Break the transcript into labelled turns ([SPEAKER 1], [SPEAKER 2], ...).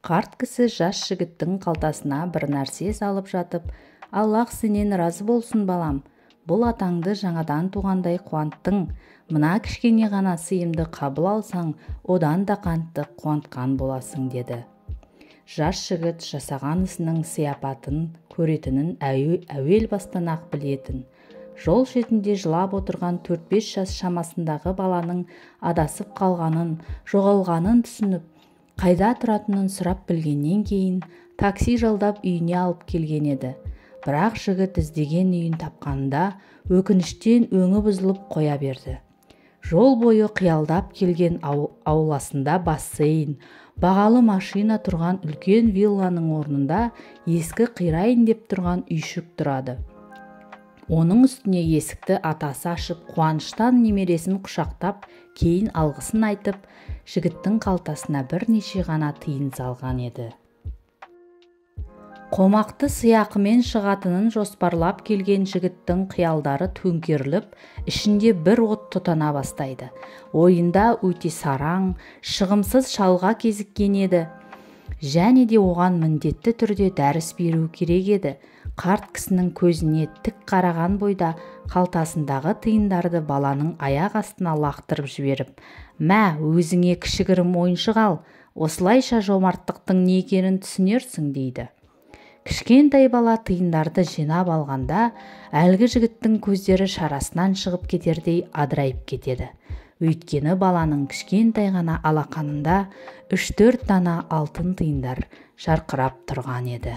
[SPEAKER 1] Қарт кісі жас жігіттің қалтасына бір нәрсе салып жатып, «Аллах сенен разы болсын балам, бұл атаңды жаңадан туғандай қуанттың, мына кішкене ғана сыйымды қабыл алсаң, одан да қантты қуантқан боласың» деді. Жас жігіт жасаған ісінің сияпатын көретінін әуел бастан ақ білетін. Жол шетінде жылап отырған 4-5 жас шамасындағы баланың адасып қалғанын, жоғалғанын түсініп, қайда тұратынын сұрап білгеннен кейін такси жалдап үйіне алып келген еді. Бірақ жігіт іздеген үйін тапқанда өкініштен өңі бұзылып қоя берді. Жол бойы қиялдап келген ауласында бассейн, бағалы машина тұрған үлкен вилланың орнында ескі қирайын деп тұрған үйшік тұрады. Оның үстіне есікті атасы ашып, қуаныштан немересін құшақтап, кейін алғысын айтып, жігіттің қалтасына бірнеше ғана тиын салған еді. Қомақты сыйақымен шығатынын жоспарлап келген жігіттің қиялдары төңкеріліп, ішінде бір от тұтана бастайды. Ойында өте сараң, шығымсыз шалға кезіккен еді. Және де оған міндетті түрде дәріс беру керек еді. Қарт кісінің көзіне тік қараған бойда қалтасындағы тиындарды баланың аяқ астына лақтырып жіберіп, «Мә, өзіңе кішігірім ойыншық ал, осылайша жомарттықтың не екенін түсінерсің» дейді. Кішкентай бала тиындарды жинап алғанда, әлгі жігіттің көздері шарасынан шығып кетердей адырайып кетеді. Өйткені баланың кішкентай ғана алақанында 3-4 дана алтын тиындар жарқырап тұрған еді.